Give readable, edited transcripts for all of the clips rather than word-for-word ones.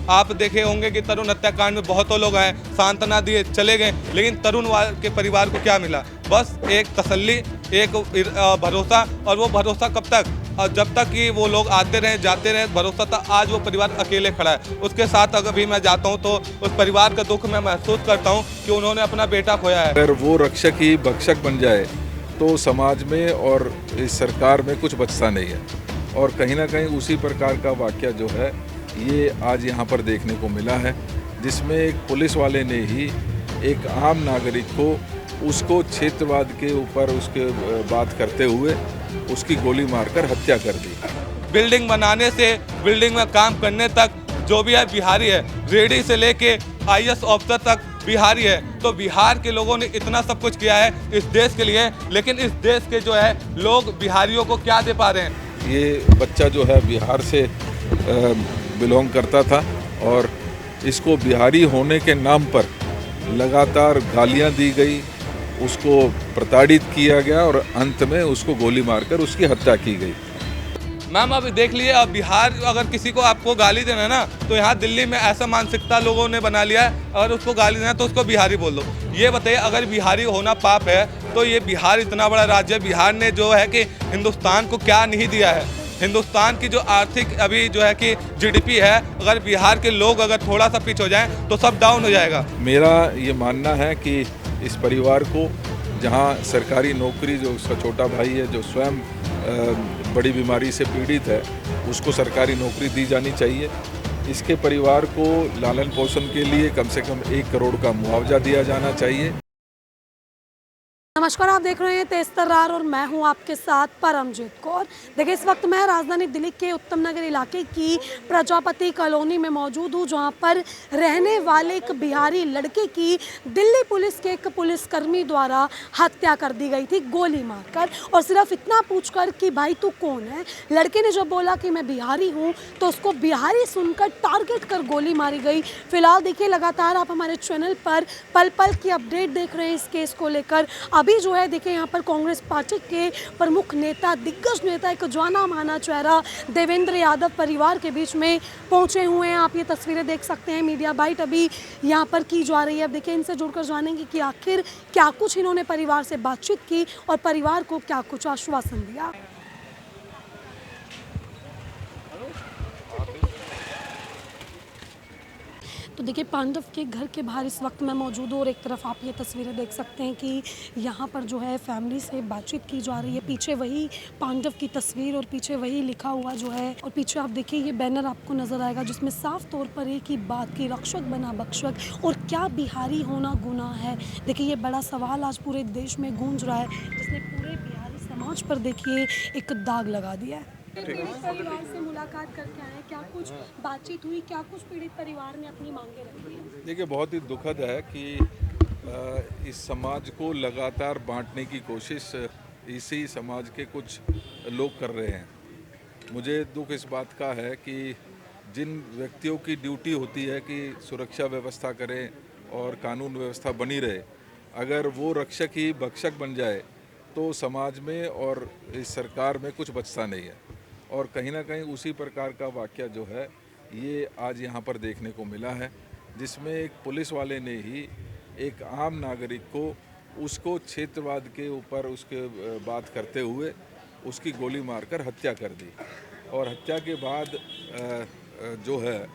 आप देखे होंगे कि तरुण हत्याकांड में बहुतों लोग आए, सांत्वना दिए, चले गए, लेकिन तरुण के परिवार को क्या मिला? बस एक तसल्ली, एक भरोसा, और वो भरोसा कब तक? और जब तक कि वो लोग आते रहे, जाते रहे, भरोसा था। आज वो परिवार अकेले खड़ा है। उसके साथ अगर भी मैं जाता हूँ तो उस परिवार का दुख मैं महसूस करता हूँ कि उन्होंने अपना बेटा खोया है। अगर वो रक्षक ही भक्षक बन जाए तो समाज में और इस सरकार में कुछ बचता नहीं है। और कहीं ना कहीं उसी प्रकार का वाक़या जो है ये आज यहाँ पर देखने को मिला है, जिसमें एक पुलिस वाले ने ही एक आम नागरिक को उसको क्षेत्रवाद के ऊपर उसके बात करते हुए उसकी गोली मारकर हत्या कर दी। बिल्डिंग बनाने से बिल्डिंग में काम करने तक जो भी है बिहारी है, रेडी से लेके आईएएस ऑफिसर तक बिहारी है। तो बिहार के लोगों ने इतना सब कुछ किया है इस देश के लिए, लेकिन इस देश के जो है लोग बिहारियों को क्या दे पा रहे हैं? ये बच्चा जो है बिहार से बिलोंग करता था और इसको बिहारी होने के नाम पर लगातार गालियां दी गई, उसको प्रताड़ित किया गया और अंत में उसको गोली मारकर उसकी हत्या की गई। मैम अब देख लिए, अब बिहार अगर किसी को आपको गाली देना है ना, तो यहाँ दिल्ली में ऐसा मानसिकता लोगों ने बना लिया है, अगर उसको गाली देना है तो उसको बिहारी बोल दो। ये बताइए, अगर बिहारी होना पाप है तो ये बिहार इतना बड़ा राज्य है, बिहार ने जो है कि हिंदुस्तान को क्या नहीं दिया है? हिंदुस्तान की जो आर्थिक अभी जो है कि जीडीपी है, अगर बिहार के लोग अगर थोड़ा सा पीछे हो जाएं तो सब डाउन हो जाएगा। मेरा ये मानना है कि इस परिवार को, जहाँ सरकारी नौकरी, जो उसका छोटा भाई है जो स्वयं बड़ी बीमारी से पीड़ित है, उसको सरकारी नौकरी दी जानी चाहिए। इसके परिवार को लालन पोषण के लिए कम से कम 1 करोड़ का मुआवजा दिया जाना चाहिए। नमस्कार, आप देख रहे हैं तेज तर्रार और मैं हूं आपके साथ परमजीत कौर। देखिए, इस वक्त मैं राजधानी दिल्ली के उत्तम नगर इलाके की प्रजापति कॉलोनी में मौजूद हूं, जहां पर रहने वाले एक बिहारी लड़के की दिल्ली पुलिस के एक पुलिसकर्मी द्वारा हत्या कर दी गई थी गोली मारकर, और सिर्फ इतना पूछकर कि भाई तू कौन है। लड़के ने जब बोला कि मैं बिहारी हूं तो उसको बिहारी सुनकर टारगेट कर गोली मारी गई। फिलहाल देखिए, लगातार आप हमारे चैनल पर पल पल की अपडेट देख रहे हैं इस केस को लेकर। अभी जो है देखिए, यहाँ पर कांग्रेस पार्टी के प्रमुख नेता, दिग्गज नेता, एक जाना माना चेहरा देवेंद्र यादव परिवार के बीच में पहुंचे हुए हैं। आप ये तस्वीरें देख सकते हैं, मीडिया बाइट अभी यहाँ पर की जा रही है। अब देखिए, इनसे जुड़कर जानेंगे कि आखिर क्या कुछ इन्होंने परिवार से बातचीत की और परिवार को क्या कुछ आश्वासन दिया। तो देखिए, पांडव के घर के बाहर इस वक्त मैं मौजूद हूँ और एक तरफ आप ये तस्वीरें देख सकते हैं कि यहाँ पर जो है फैमिली से बातचीत की जा रही है। पीछे वही पांडव की तस्वीर और पीछे वही लिखा हुआ जो है, और पीछे आप देखिए ये बैनर आपको नज़र आएगा जिसमें साफ तौर पर एक ही बात की रक्षक बना भक्षक, और क्या बिहारी होना गुनाह है? देखिए, ये बड़ा सवाल आज पूरे देश में गूंज रहा है, जिसने पूरे बिहारी समाज पर देखिए एक दाग लगा दिया है। परिवार से मुलाकात करके आए, क्या कुछ बातचीत हुई, क्या कुछ पीड़ित परिवार ने अपनी मांगे रखी है? देखिए, बहुत ही दुखद है कि इस समाज को लगातार बांटने की कोशिश इसी समाज के कुछ लोग कर रहे हैं। मुझे दुख इस बात का है कि जिन व्यक्तियों की ड्यूटी होती है कि सुरक्षा व्यवस्था करें और कानून व्यवस्था बनी रहे, अगर वो रक्षक ही भक्षक बन जाए तो समाज में और इस सरकार में कुछ बचता नहीं है। और कहीं ना कहीं उसी प्रकार का वाक़या जो है ये आज यहाँ पर देखने को मिला है, जिसमें एक पुलिस वाले ने ही एक आम नागरिक को उसको क्षेत्रवाद के ऊपर उसके बात करते हुए उसकी गोली मारकर हत्या कर दी। और हत्या के बाद जो है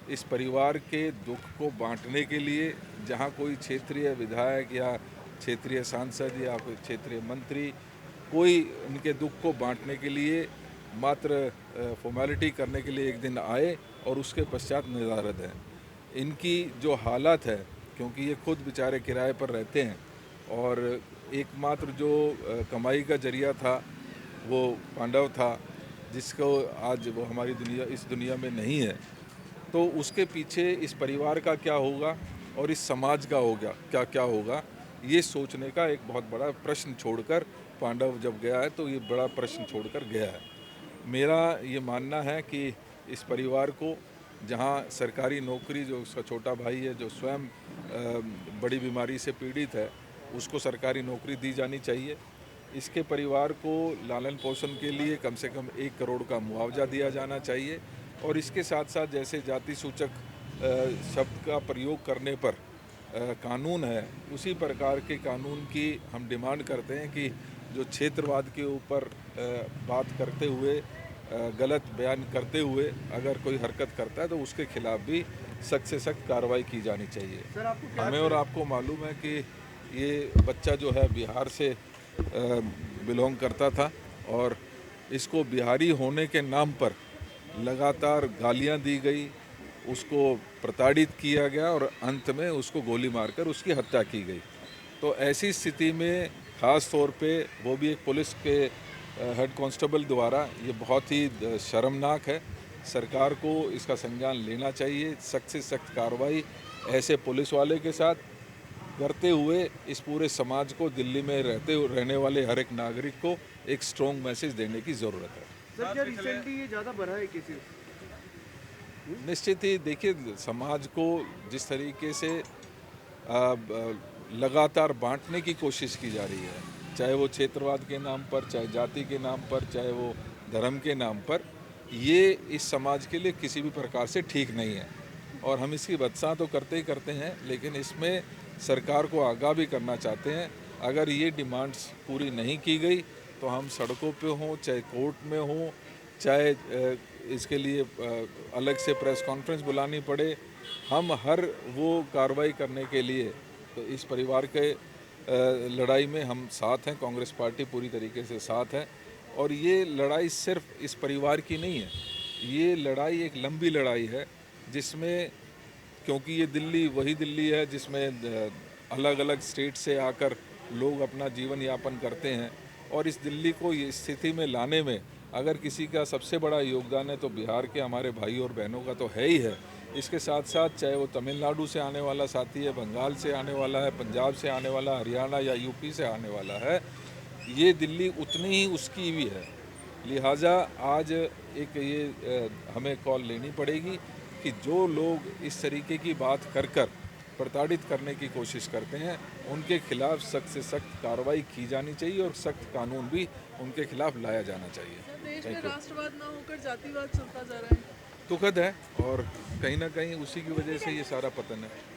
इस परिवार के दुख को बांटने के लिए, जहाँ कोई क्षेत्रीय विधायक या क्षेत्रीय सांसद या कोई क्षेत्रीय मंत्री कोई उनके दुख को बांटने के लिए मात्र फॉर्मेलिटी करने के लिए एक दिन आए और उसके पश्चात नदारद हैं। इनकी जो हालत है, क्योंकि ये खुद बेचारे किराए पर रहते हैं और एकमात्र जो कमाई का जरिया था वो पांडव था, जिसको आज वो हमारी दुनिया, इस दुनिया में नहीं है, तो उसके पीछे इस परिवार का क्या होगा और इस समाज का होगा क्या होगा, ये सोचने का एक बहुत बड़ा प्रश्न छोड़कर पांडव जब गया है तो ये बड़ा प्रश्न छोड़कर गया है। मेरा ये मानना है कि इस परिवार को, जहाँ सरकारी नौकरी, जो उसका छोटा भाई है जो स्वयं बड़ी बीमारी से पीड़ित है, उसको सरकारी नौकरी दी जानी चाहिए। इसके परिवार को लालन पोषण के लिए कम से कम 1 करोड़ का मुआवजा दिया जाना चाहिए। और इसके साथ साथ जैसे जाति सूचक शब्द का प्रयोग करने पर कानून है, उसी प्रकार के कानून की हम डिमांड करते हैं कि जो क्षेत्रवाद के ऊपर बात करते हुए गलत बयान करते हुए अगर कोई हरकत करता है तो उसके खिलाफ भी सख्त से सख्त कार्रवाई की जानी चाहिए। हमें और आपको मालूम है कि ये बच्चा जो है बिहार से बिलोंग करता था और इसको बिहारी होने के नाम पर लगातार गालियां दी गई, उसको प्रताड़ित किया गया और अंत में उसको गोली मारकर उसकी हत्या की गई। तो ऐसी स्थिति में ख़ास तौर पे वो भी एक पुलिस के हेड कांस्टेबल द्वारा ये बहुत ही शर्मनाक है। सरकार को इसका संज्ञान लेना चाहिए, सख्त से सख्त कार्रवाई ऐसे पुलिस वाले के साथ करते हुए इस पूरे समाज को, दिल्ली में रहने वाले हर एक नागरिक को एक स्ट्रॉन्ग मैसेज देने की ज़रूरत है। सर क्या रिसेंटली ये ज़्यादा बढ़ा है केसेस? निश्चित ही देखिए, समाज को जिस तरीके से लगातार बांटने की कोशिश की जा रही है, चाहे वो क्षेत्रवाद के नाम पर, चाहे जाति के नाम पर, चाहे वो धर्म के नाम पर, ये इस समाज के लिए किसी भी प्रकार से ठीक नहीं है और हम इसकी बदसा तो करते ही करते हैं, लेकिन इसमें सरकार को आगाह भी करना चाहते हैं। अगर ये डिमांड्स पूरी नहीं की गई तो हम सड़कों पे हों, चाहे कोर्ट में हों, चाहे इसके लिए अलग से प्रेस कॉन्फ्रेंस बुलानी पड़े, हम हर वो कार्रवाई करने के लिए तो इस परिवार के लड़ाई में हम साथ हैं। कांग्रेस पार्टी पूरी तरीके से साथ है और ये लड़ाई सिर्फ इस परिवार की नहीं है, ये लड़ाई एक लंबी लड़ाई है जिसमें, क्योंकि ये दिल्ली वही दिल्ली है जिसमें अलग अलग स्टेट से आकर लोग अपना जीवन यापन करते हैं और इस दिल्ली को ये स्थिति में लाने में अगर किसी का सबसे बड़ा योगदान है तो बिहार के हमारे भाई और बहनों का तो है ही है। इसके साथ साथ चाहे वो तमिलनाडु से आने वाला साथी है, बंगाल से आने वाला है, पंजाब से आने वाला, हरियाणा या यूपी से आने वाला है, ये दिल्ली उतनी ही उसकी भी है। लिहाजा आज एक ये हमें कॉल लेनी पड़ेगी कि जो लोग इस तरीके की बात कर कर प्रताड़ित करने की कोशिश करते हैं उनके खिलाफ सख्त से सख्त कार्रवाई की जानी चाहिए और सख्त कानून भी उनके खिलाफ लाया जाना चाहिए। देश में राष्ट्रवाद ना होकर जातिवाद चलता जा रहा है, दुखद है और कहीं ना कहीं उसी की वजह से ये सारा पतन है।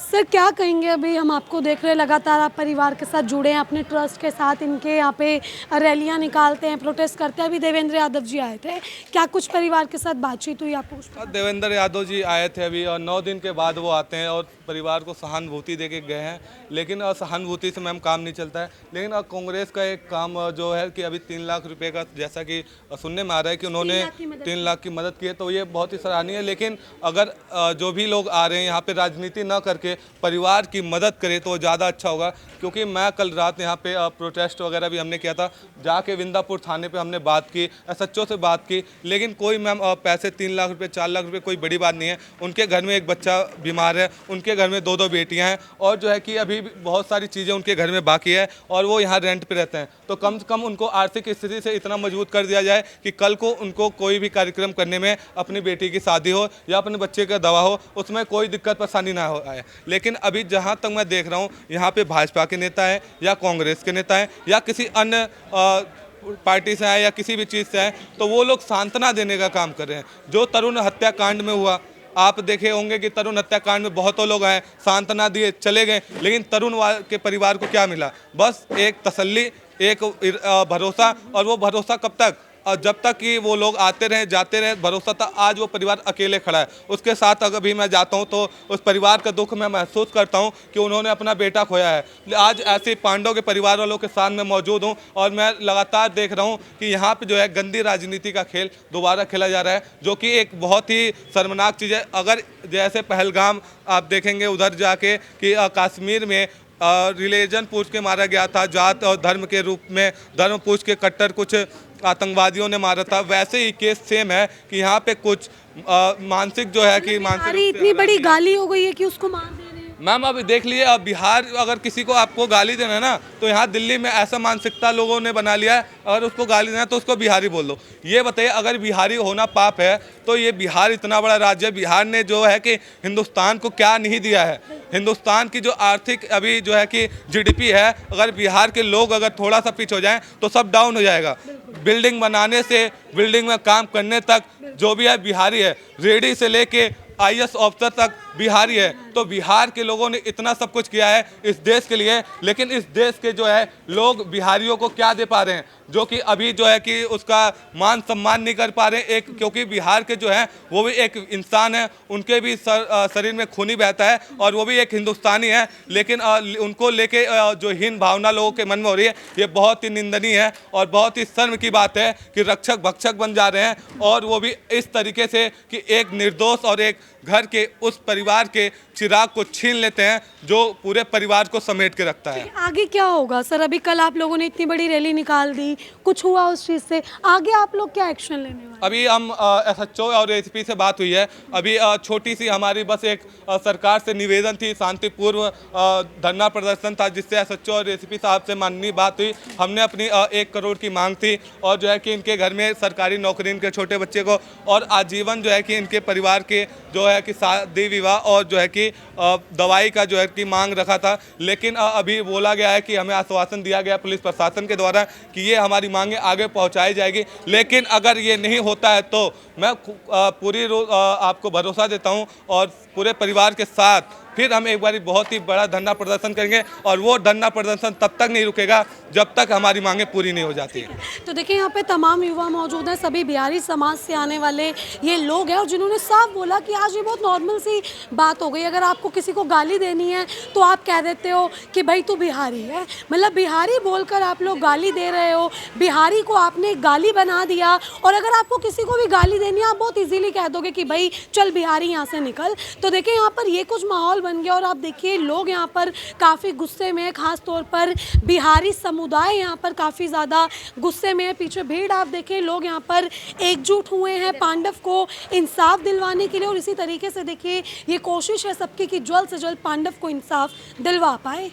सर क्या कहेंगे, अभी हम आपको देख रहे हैं लगातार आप परिवार के साथ जुड़े हैं, अपने ट्रस्ट के साथ इनके यहाँ पे रैलियाँ निकालते हैं, प्रोटेस्ट करते हैं। अभी देवेंद्र यादव जी आए थे, क्या कुछ परिवार के साथ बातचीत हुई आपको? देवेंद्र यादव जी आए थे अभी और 9 दिन के बाद वो आते हैं और परिवार को सहानुभूति दे के गए हैं, लेकिन सहानुभूति से मैम काम नहीं चलता है। लेकिन कांग्रेस का एक काम जो है कि अभी 3 लाख रुपए का, जैसा कि सुनने में आ रहा है कि उन्होंने 3 लाख की मदद की है, तो ये बहुत ही सराहनीय है। लेकिन अगर जो भी लोग आ रहे हैं यहाँ पे राजनीति न करके परिवार की मदद करें तो ज़्यादा अच्छा होगा, क्योंकि मैं कल रात यहाँ पे प्रोटेस्ट वगैरह भी हमने किया था, जाके विंदापुर थाने पे हमने बात की, एसएचओ से बात की, लेकिन कोई मैम पैसे 3 लाख रुपए 4 लाख रुपए कोई बड़ी बात नहीं है। उनके घर में एक बच्चा बीमार है, उनके घर में 2-2 बेटियां हैं और जो है कि अभी भी बहुत सारी चीज़ें उनके घर में बाकी है और वो यहाँ रेंट पे रहते हैं। तो कम से कम उनको आर्थिक स्थिति से इतना मजबूत कर दिया जाए कि कल को उनको कोई भी कार्यक्रम करने में, अपनी बेटी की शादी हो या अपने बच्चे का दवा हो, उसमें कोई दिक्कत परेशानी ना हो आए। लेकिन अभी जहाँ तक मैं देख रहा हूँ यहाँ पे भाजपा के नेता हैं या कांग्रेस के नेता हैं या किसी अन्य पार्टी से आए या किसी भी चीज़ से आए, तो वो लोग सांत्वना देने का काम कर रहे हैं। जो तरुण हत्याकांड में हुआ, आप देखे होंगे कि तरुण हत्याकांड में बहुतों लोग आए, सांत्वना दिए, चले गए, लेकिन तरुण के परिवार को क्या मिला? बस एक तसल्ली, एक भरोसा, और वो भरोसा कब तक? और जब तक कि वो लोग आते रहे जाते रहे, भरोसा था। आज वो परिवार अकेले खड़ा है, उसके साथ अगर भी मैं जाता हूँ तो उस परिवार का दुख मैं महसूस करता हूँ कि उन्होंने अपना बेटा खोया है। आज ऐसे पांडव के परिवार वालों के साथ मैं मौजूद हूँ और मैं लगातार देख रहा हूँ कि यहाँ पे जो है गंदी राजनीति का खेल दोबारा खेला जा रहा है, जो कि एक बहुत ही शर्मनाक चीज़ है। अगर जैसे पहलगाम आप देखेंगे उधर जाके कि कश्मीर में रिलीजन पूछ के मारा गया था, जात और धर्म के रूप में, धर्म पूछ के कट्टर कुछ आतंकवादियों ने मारा था, वैसे ही केस सेम है कि यहाँ पे कुछ मानसिक जो है कि मानसिक इतनी बड़ी गाली हो गई है कि उसको मार दे रहे हैं। मैम अभी देख लिए, अब बिहार अगर किसी को आपको गाली देना है ना, तो यहाँ दिल्ली में ऐसा मानसिकता लोगों ने बना लिया है, अगर उसको गाली देना है तो उसको बिहारी बोल दो। ये बताइए, अगर बिहारी होना पाप है तो ये बिहार इतना बड़ा राज्य है, बिहार ने जो है कि हिंदुस्तान को क्या नहीं दिया है। हिंदुस्तान की जो आर्थिक अभी जो है कि जीडीपी है, अगर बिहार के लोग अगर थोड़ा सा पीछे हो जाएं तो सब डाउन हो जाएगा। बिल्डिंग बनाने से बिल्डिंग में काम करने तक जो भी है बिहारी है, रेडी से लेके IAS ऑफिसर तक बिहारी है। तो बिहार के लोगों ने इतना सब कुछ किया है इस देश के लिए, लेकिन इस देश के जो है लोग बिहारियों को क्या दे पा रहे हैं, जो कि अभी जो है कि उसका मान सम्मान नहीं कर पा रहे हैं। एक क्योंकि बिहार के जो है वो भी एक इंसान है, उनके भी शरीर में खूनी बहता है और वो भी एक हिंदुस्तानी है, लेकिन उनको लेके जो हीन भावना लोगों के मन में हो रही है, ये बहुत ही निंदनीय है और बहुत ही शर्म की बात है कि रक्षक भक्षक बन जा रहे हैं, और वो भी इस तरीके से कि एक निर्दोष और एक घर के उस परिवार के चिराग को छीन लेते हैं जो पूरे परिवार को समेट के रखता है। आगे क्या होगा सर? अभी कल आप लोगों ने इतनी बड़ी रैली निकाल दी, कुछ हुआ उस चीज़ से, आगे आप लोग क्या एक्शन लेने वाले? अभी हम SHO और ACP से बात हुई है। अभी छोटी सी हमारी बस एक सरकार से निवेदन थी, शांतिपूर्व धरना प्रदर्शन था, जिससे SHO और ACP साहब से माननीय बात हुई। हमने अपनी 1 करोड़ की मांग थी और जो है कि इनके घर में सरकारी नौकरी, इनके छोटे बच्चे को और आजीवन जो है कि इनके परिवार के जो है कि शादी विवाह और जो है कि दवाई का जो है कि मांग रखा था। लेकिन अभी बोला गया है कि हमें आश्वासन दिया गया पुलिस प्रशासन के द्वारा कि ये हमारी मांगें आगे पहुंचाई जाएगी। लेकिन अगर ये नहीं होता है तो मैं पूरी आपको भरोसा देता हूं और पूरे परिवार के साथ फिर हम एक बार बहुत ही बड़ा धरना प्रदर्शन करेंगे, और वो धरना प्रदर्शन तब तक नहीं रुकेगा जब तक हमारी मांगें पूरी नहीं हो जाती। तो देखिए यहाँ पे तमाम युवा मौजूद हैं, सभी बिहारी समाज से आने वाले ये लोग हैं, और जिन्होंने साफ बोला कि आज ये बहुत नॉर्मल सी बात हो गई। अगर आपको किसी को गाली देनी है तो आप कह देते हो कि भाई तू बिहारी है, मतलब बिहारी बोलकर आप लोग गाली दे रहे हो, बिहारी को आपने गाली बना दिया। और अगर आपको किसी को भी गाली देनी है, आप बहुत ईजीली कह दोगे कि भाई चल बिहारी यहाँ से निकल। तो देखिए यहाँ पर ये कुछ माहौल बन गया, और आप देखिए लोग यहाँ पर काफ़ी गुस्से में, खास तौर पर बिहारी समुदाय यहाँ पर काफ़ी ज़्यादा गुस्से में है। पीछे भीड़ आप देखिए, लोग यहाँ पर एकजुट हुए हैं पांडव को इंसाफ दिलवाने के लिए, और इसी तरीके से देखिए ये कोशिश है सबकी कि जल्द से जल्द पांडव को इंसाफ दिलवा पाए।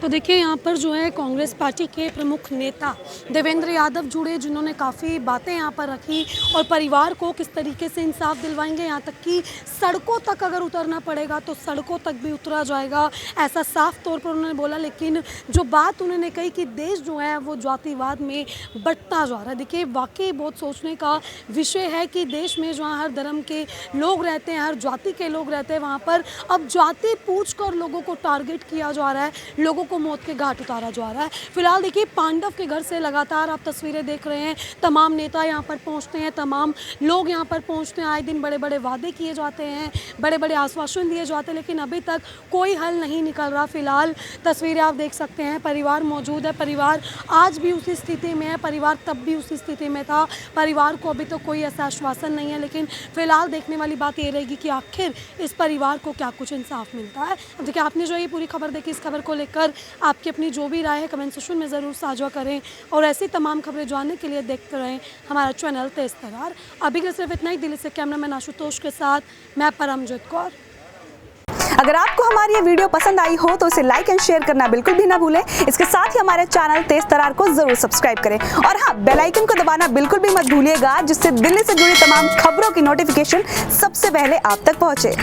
तो देखिए यहाँ पर जो है कांग्रेस पार्टी के प्रमुख नेता देवेंद्र यादव जुड़े, जिन्होंने काफ़ी बातें यहाँ पर रखी और परिवार को किस तरीके से इंसाफ दिलवाएंगे, यहाँ तक कि सड़कों तक अगर उतरना पड़ेगा तो सड़कों तक भी उतरा जाएगा, ऐसा साफ तौर पर उन्होंने बोला। लेकिन जो बात उन्होंने कही कि देश जो है वो जातिवाद में बंटता जा रहा है, देखिए वाकई बहुत सोचने का विषय है कि देश में जहाँ हर धर्म के लोग रहते हैं, हर जाति के लोग रहते हैं, वहाँ पर अब जाति पूछकर लोगों को टारगेट किया जा रहा है, लोगों को मौत के घाट उतारा जा रहा है। फिलहाल देखिए पांडव के घर से लगातार आप तस्वीरें देख रहे हैं, तमाम नेता यहाँ पर पहुँचते हैं, तमाम लोग यहाँ पर पहुँचते हैं, आए दिन बड़े बड़े वादे किए जाते हैं, बड़े बड़े आश्वासन दिए जाते हैं, लेकिन अभी तक कोई हल नहीं निकल रहा। फिलहाल तस्वीरें आप देख सकते हैं, परिवार मौजूद है, परिवार आज भी उसी स्थिति में है, परिवार तब भी उसी स्थिति में था, परिवार को अभी तो कोई ऐसा आश्वासन नहीं है। लेकिन फिलहाल देखने वाली बात ये रहेगी कि आखिर इस परिवार को क्या कुछ इंसाफ मिलता है। अब देखिए आपने जो ये पूरी खबर देखी, इस खबर को लेकर आपकी अपनी जो भी राय है कमेंट सेक्शन में ज़रूर साझा करें, और ऐसी तमाम खबरें जानने के लिए देखते रहें हमारा चैनल तेज तरार। अभी के सिर्फ इतना ही। दिल्ली से कैमरामैन आशुतोष के साथ मैं परमजीत कौर। अगर आपको हमारी ये वीडियो पसंद आई हो तो इसे लाइक एंड शेयर करना बिल्कुल भी ना भूलें। इसके साथ ही हमारे चैनल तेज तरार को जरूर सब्सक्राइब करें, और हाँ, बेल आइकन को दबाना बिल्कुल भी मत भूलिएगा, जिससे दिल्ली से जुड़ी तमाम खबरों की नोटिफिकेशन सबसे पहले आप तक पहुंचे।